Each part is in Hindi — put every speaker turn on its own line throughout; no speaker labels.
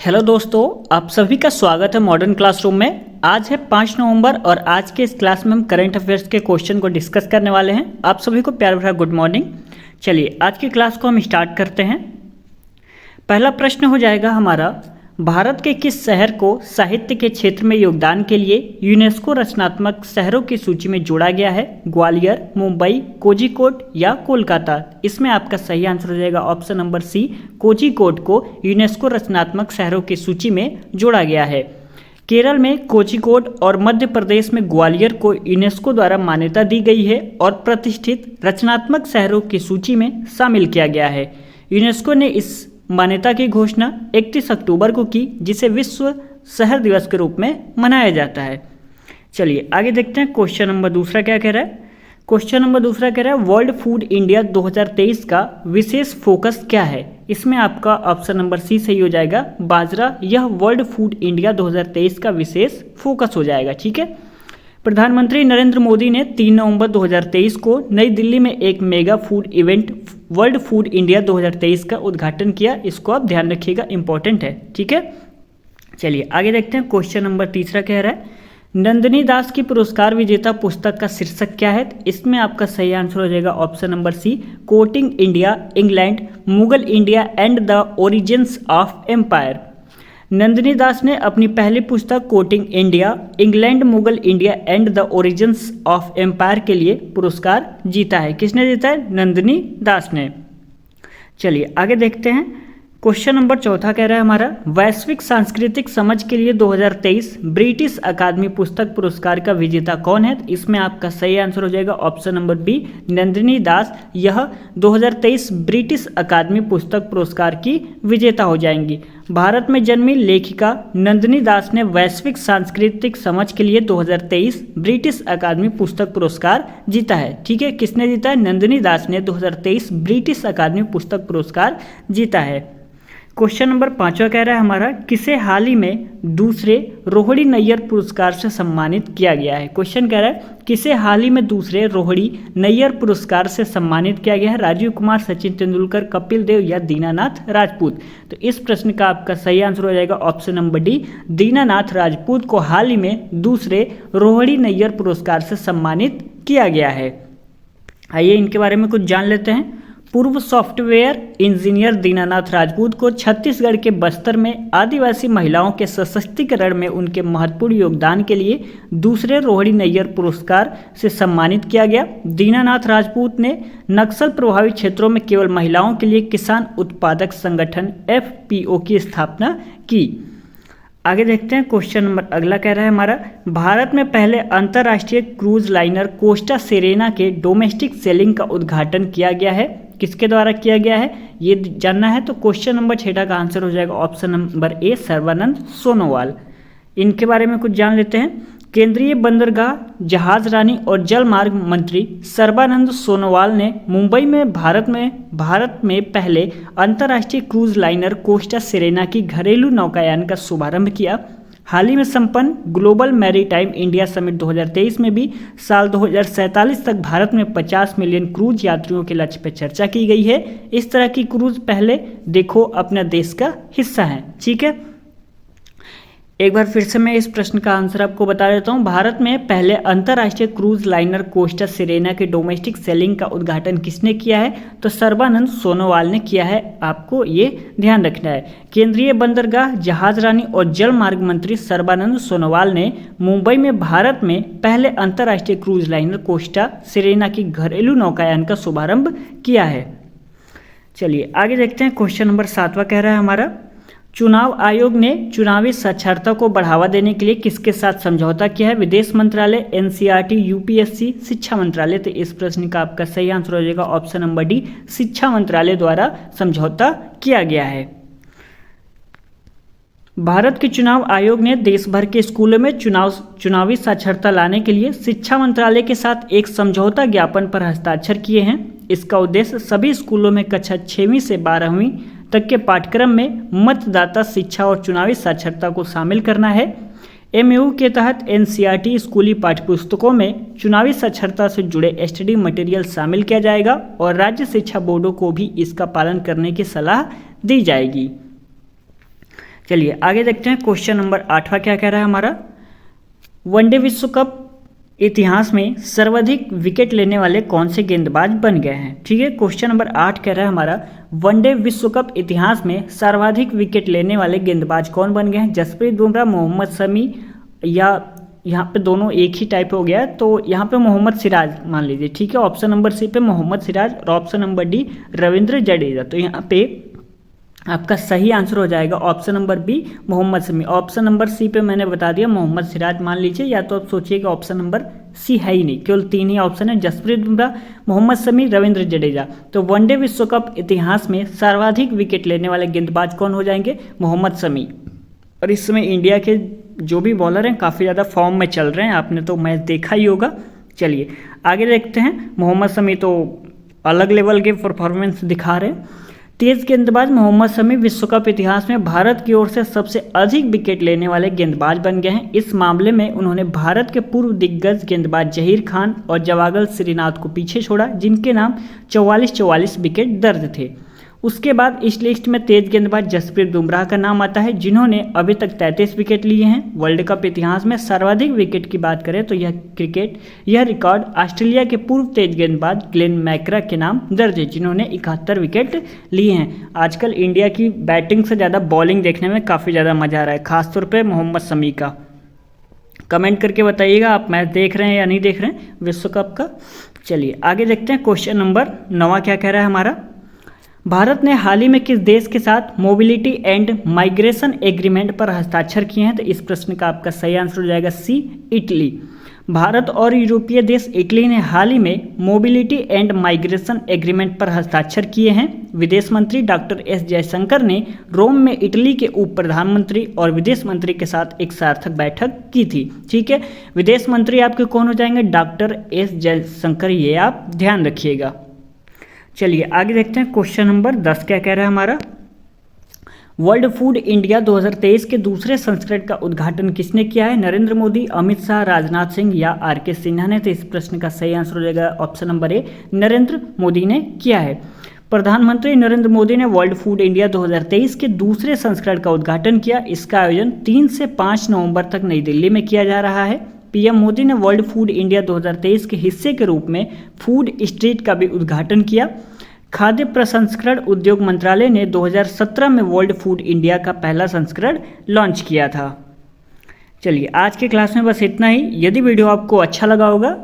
हेलो दोस्तों, आप सभी का स्वागत है मॉडर्न क्लासरूम में। आज है 5 नवंबर और आज के इस क्लास में हम करंट अफेयर्स के क्वेश्चन को डिस्कस करने वाले हैं। आप सभी को प्यार भरा गुड मॉर्निंग। चलिए आज की क्लास को हम स्टार्ट करते हैं। पहला प्रश्न हो जाएगा हमारा, भारत के किस शहर को साहित्य के क्षेत्र में योगदान के लिए यूनेस्को रचनात्मक शहरों की सूची में जोड़ा गया है? ग्वालियर, मुंबई, कोझिकोड या कोलकाता? इसमें आपका सही आंसर हो जाएगा ऑप्शन नंबर सी, कोझिकोड को यूनेस्को रचनात्मक शहरों की सूची में जोड़ा गया है। केरल में कोझिकोड और मध्य प्रदेश में ग्वालियर को यूनेस्को द्वारा मान्यता दी गई है और प्रतिष्ठित रचनात्मक शहरों की सूची में शामिल किया गया है। यूनेस्को ने इस मान्यता की घोषणा 31 अक्टूबर को की, जिसे विश्व शहर दिवस के रूप में मनाया जाता है। चलिए आगे देखते हैं क्वेश्चन नंबर दूसरा क्या कह रहा है। क्वेश्चन नंबर दूसरा कह रहा है, वर्ल्ड फूड इंडिया 2023 का विशेष फोकस क्या है? इसमें आपका ऑप्शन नंबर सी सही हो जाएगा, बाजरा। यह वर्ल्ड फूड इंडिया 2023 का विशेष फोकस हो जाएगा। ठीक है। प्रधानमंत्री नरेंद्र मोदी ने 3 नवंबर 2023 को नई दिल्ली में एक mega food event world food India 2023 का उद्घाटन किया। इसको आप ध्यान रखिएगा, इंपॉर्टेंट है। ठीक है। चलिए आगे देखते हैं। क्वेश्चन नंबर तीसरा कह रहा है, नंदिनी दास की पुरस्कार विजेता पुस्तक का शीर्षक क्या है? इसमें आपका सही आंसर हो जाएगा option number C, courting India, England, Mughal India and the origins of empire. Nandini Das ने अपनी पहली पुस्तक courting India, England, Mughal India and the origins of empire के लिए पुरस्कार जीता है। किसने जीता है? नंदिनी दास ने। चलिए आगे देखते हैं। क्वेश्चन नंबर चौथा कह रहा है हमारा, वैश्विक सांस्कृतिक समझ के लिए 2023 ब्रिटिश अकादमी पुस्तक पुरस्कार का विजेता कौन है? इसमें आपका सही आंसर हो जाएगा ऑप्शन नंबर बी, नंदिनी दास। यह 2023 ब्रिटिश अकादमी पुस्तक पुरस्कार की विजेता हो जाएंगी। भारत में जन्मी लेखिका नंदिनी दास ने वैश्विक सांस्कृतिक समझ के लिए 2023 ब्रिटिश अकादमी पुस्तक पुरस्कार जीता है। ठीक है। किसने जीता है? नंदिनी दास ने 2023 ब्रिटिश अकादमी पुस्तक पुरस्कार जीता है। क्वेश्चन नंबर 5वां कह रहा है हमारा, किसे हाल ही में दूसरे रोहिणी नैयर पुरस्कार से सम्मानित किया गया है? क्वेश्चन कह रहा है, किसे हाल ही में दूसरे रोहिणी नैयर पुरस्कार से सम्मानित किया गया है? राजीव कुमार, सचिन तेंदुलकर, कपिल देव या दीनानाथ राजपूत? तो इस प्रश्न का आपका सही आंसर हो जाएगा option number D, Dinanath Rajput को हाल ही में दूसरे रोहिणी नैयर पुरस्कार से सम्मानित किया गया है। आइए इनके बारे में कुछ जान लेते हैं। पूर्व सॉफ्टवेयर इंजीनियर दीनानाथ राजपूत को छत्तीसगढ़ के बस्तर में आदिवासी महिलाओं के सशक्तिकरण में उनके महत्वपूर्ण योगदान के लिए दूसरे रोहिणी नैयर पुरस्कार से सम्मानित किया गया। दीनानाथ राजपूत ने नक्सल प्रभावित क्षेत्रों में केवल महिलाओं के लिए किसान उत्पादक संगठन FPO की स्थापना की। आगे देखते हैं। क्वेश्चन नंबर अगला कह रहा है हमारा, भारत में पहले अंतर्राष्ट्रीय क्रूज लाइनर कोस्टा सेरेना के डोमेस्टिक सेलिंग का उद्घाटन किया गया है। किसके द्वारा किया गया है ये जानना है, तो क्वेश्चन नंबर 6 का आंसर हो जाएगा option number A, Sarbananda Sonowal. इनके बारे में कुछ जान लेते हैं। केंद्रीय बंदरगाह, जहाजरानी और जल मार्ग मंत्री सर्बानंद सोनोवाल ने मुंबई में भारत में पहले अंतर्राष्ट्रीय क्रूज लाइनर कोस्टा सेरेना की घरेलू नौकायान का शुभारंभ किया। हाल ही में संपन्न ग्लोबल मैरीटाइम इंडिया समिट 2023 में भी साल 2047 तक भारत में 50 मिलियन क्रूज यात्रियों के लक्ष्य पर चर्चा की गई है। इस तरह की क्रूज पहले देखो अपने देश का हिस्सा है। ठीक है। एक बार फिर से मैं इस प्रश्न का आंसर आपको बता देता हूं। भारत में पहले अंतर्राष्ट्रीय क्रूज लाइनर कोस्टा सेरेना के डोमेस्टिक सेलिंग का उद्घाटन किसने किया है? तो सर्बानंद सोनोवाल ने किया है। आपको ये ध्यान रखना है। केंद्रीय बंदरगाह, जहाजरानी और जल मार्ग मंत्री सर्बानंद सोनोवाल ने मुंबई में भारत में पहले अंतर्राष्ट्रीय क्रूज लाइनर कोस्टा सेरेना की घरेलू नौकायान का शुभारंभ किया है। चलिए आगे देखते हैं। क्वेश्चन नंबर 7वां कह रहा है हमारा, चुनाव आयोग ने चुनावी साक्षरता को बढ़ावा देने के लिए किसके साथ समझौता किया है? विदेश मंत्रालय, NCERT, UPSC, शिक्षा मंत्रालय? तो इस प्रश्न का आपका सही आंसर हो जाएगा ऑप्शन नंबर डी, शिक्षा मंत्रालय द्वारा समझौता किया गया है। भारत के चुनाव आयोग ने देश भर के स्कूलों में चुनावी साक्षरता लाने के लिए शिक्षा मंत्रालय के साथ एक समझौता ज्ञापन पर हस्ताक्षर किए हैं। इसका उद्देश्य सभी स्कूलों में कक्षा 6वीं से 12वीं तक के पाठ्यक्रम में मतदाता शिक्षा और चुनावी साक्षरता को शामिल करना है। MOU के तहत NCERT स्कूली पाठ्यपुस्तकों में चुनावी साक्षरता से जुड़े स्टडी मटेरियल शामिल किया जाएगा और राज्य शिक्षा बोर्डों को भी इसका पालन करने की सलाह दी जाएगी। चलिए आगे देखते हैं क्वेश्चन नंबर 8वां क्या कह रहा है हमारा। वनडे विश्व कप इतिहास में सर्वाधिक विकेट लेने वाले कौन से गेंदबाज बन गए हैं। ठीक है, क्वेश्चन नंबर 8 कह रहा है हमारा वनडे विश्व कप इतिहास में सर्वाधिक विकेट लेने वाले गेंदबाज कौन बन गए हैं। जसप्रीत बुमराह, मोहम्मद शमी, या यहाँ पे दोनों एक ही टाइप हो गया, तो यहाँ पे मोहम्मद सिराज मान लीजिए। ठीक है, ऑप्शन नंबर सी पे मोहम्मद सिराज और option number D Ravindra Jadeja. तो यहाँ पे आपका सही आंसर हो जाएगा option number B Mohammed Shami. Option number C पे मैंने बता दिया मोहम्मद सिराज मान लीजिए, या तो आप सोचिएगा ऑप्शन नंबर सी है ही नहीं, केवल 3 ही ऑप्शन है, जसप्रीत बुमराह, मोहम्मद शमी, रविंद्र जडेजा। तो वनडे विश्व कप इतिहास में सर्वाधिक विकेट लेने वाले गेंदबाज कौन हो जाएंगे, मोहम्मद शमी। और इस समय इंडिया के जो भी बॉलर हैं काफ़ी ज़्यादा फॉर्म में चल रहे हैं, आपने तो मैच देखा ही होगा। चलिए आगे देखते हैं, मोहम्मद शमी तो अलग लेवल के परफॉर्मेंस दिखा रहे हैं। तेज गेंदबाज मोहम्मद शमी विश्व कप इतिहास में भारत की ओर से सबसे अधिक विकेट लेने वाले गेंदबाज बन गए हैं। इस मामले में उन्होंने भारत के पूर्व दिग्गज गेंदबाज जहीर खान और जवागल श्रीनाथ को पीछे छोड़ा, जिनके नाम 44 विकेट दर्ज थे। उसके बाद इस लिस्ट में तेज गेंदबाज जसप्रीत बुमराह का नाम आता है, जिन्होंने अभी तक 33 विकेट लिए हैं। वर्ल्ड कप इतिहास में सर्वाधिक विकेट की बात करें तो यह रिकॉर्ड ऑस्ट्रेलिया के पूर्व तेज गेंदबाज ग्लेन मैकरा के नाम दर्ज है, जिन्होंने 71 विकेट लिए हैं। आजकल इंडिया की बैटिंग से ज़्यादा बॉलिंग देखने में काफ़ी ज़्यादा मज़ा आ रहा है, खासतौर पर मोहम्मद शमी का। कमेंट करके बताइएगा आप मैच देख रहे हैं या नहीं देख रहे हैं विश्व कप का। चलिए आगे देखते हैं, क्वेश्चन नंबर 9 क्या कह रहा है हमारा। भारत ने हाल ही में किस देश के साथ मोबिलिटी एंड माइग्रेशन एग्रीमेंट पर हस्ताक्षर किए हैं। तो इस प्रश्न का आपका सही आंसर हो जाएगा सी, इटली। भारत और यूरोपीय देश इटली ने हाल ही में मोबिलिटी एंड माइग्रेशन एग्रीमेंट पर हस्ताक्षर किए हैं। विदेश मंत्री डॉक्टर एस जयशंकर ने रोम में इटली के उप प्रधानमंत्री और विदेश मंत्री के साथ एक सार्थक बैठक की थी। ठीक है, विदेश मंत्री आपके कौन हो जाएंगे, डॉक्टर एस जयशंकर, ये आप ध्यान रखिएगा। चलिए आगे देखते हैं, क्वेश्चन नंबर 10 क्या कह रहा है हमारा। वर्ल्ड फूड इंडिया 2023 के दूसरे संस्करण का उद्घाटन किसने किया है। नरेंद्र मोदी, अमित शाह, राजनाथ सिंह या आर.के. सिन्हा ने। तो इस प्रश्न का सही आंसर हो जाएगा option number A, Narendra Modi ने किया है। प्रधानमंत्री नरेंद्र मोदी ने वर्ल्ड फूड इंडिया 2023 के दूसरे संस्करण का उद्घाटन किया। इसका आयोजन 3 से 5 नवंबर तक नई दिल्ली में किया जा रहा है। पीएम मोदी ने वर्ल्ड फूड इंडिया 2023 के हिस्से के रूप में फूड स्ट्रीट का भी उद्घाटन किया। खाद्य प्रसंस्करण उद्योग मंत्रालय ने 2017 में वर्ल्ड फूड इंडिया का पहला संस्करण लॉन्च किया था। चलिए आज के क्लास में बस इतना ही। यदि वीडियो आपको अच्छा लगा होगा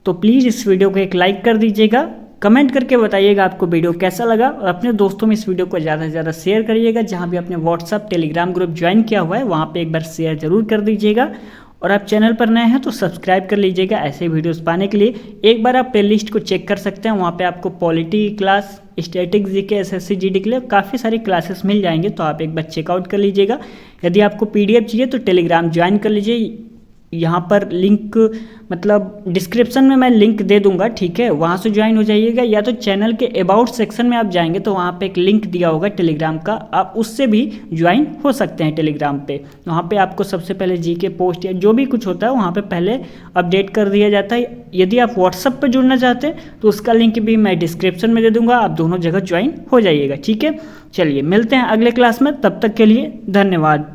तो प्लीज़ इस वीडियो को एक लाइक कर दीजिएगा, कमेंट करके बताइएगा आपको वीडियो कैसा लगा, और अपने दोस्तों में इस वीडियो को ज़्यादा से ज़्यादा शेयर करिएगा। जहाँ भी आपने व्हाट्सअप टेलीग्राम ग्रुप ज्वाइन किया हुआ है वहाँ पे एक बार शेयर जरूर कर दीजिएगा। और आप चैनल पर नए हैं तो सब्सक्राइब कर लीजिएगा ऐसे वीडियोस पाने के लिए। एक बार आप प्लेलिस्ट को चेक कर सकते हैं, वहाँ पे आपको polity class, statics, GK, SSC, GD के लिए काफ़ी सारी क्लासेस मिल जाएंगे, तो आप एक बार चेकआउट कर लीजिएगा। यदि आपको पीडीएफ चाहिए तो टेलीग्राम ज्वाइन कर लीजिए, यहाँ पर लिंक मतलब डिस्क्रिप्शन में मैं लिंक दे दूंगा, ठीक है, वहाँ से ज्वाइन हो जाइएगा। या तो चैनल के अबाउट सेक्शन में आप जाएंगे तो वहाँ पे एक लिंक दिया होगा टेलीग्राम का, आप उससे भी ज्वाइन हो सकते हैं टेलीग्राम पे। वहाँ पे आपको सबसे पहले जीके पोस्ट या जो भी कुछ होता है वहाँ पे पहले अपडेट कर दिया जाता है। यदि आप व्हाट्सअप पर जुड़ना चाहते हैं तो उसका लिंक भी मैं डिस्क्रिप्शन में दे दूँगा, आप दोनों जगह ज्वाइन हो जाइएगा, ठीक है। चलिए मिलते हैं अगले क्लास में, तब तक के लिए धन्यवाद।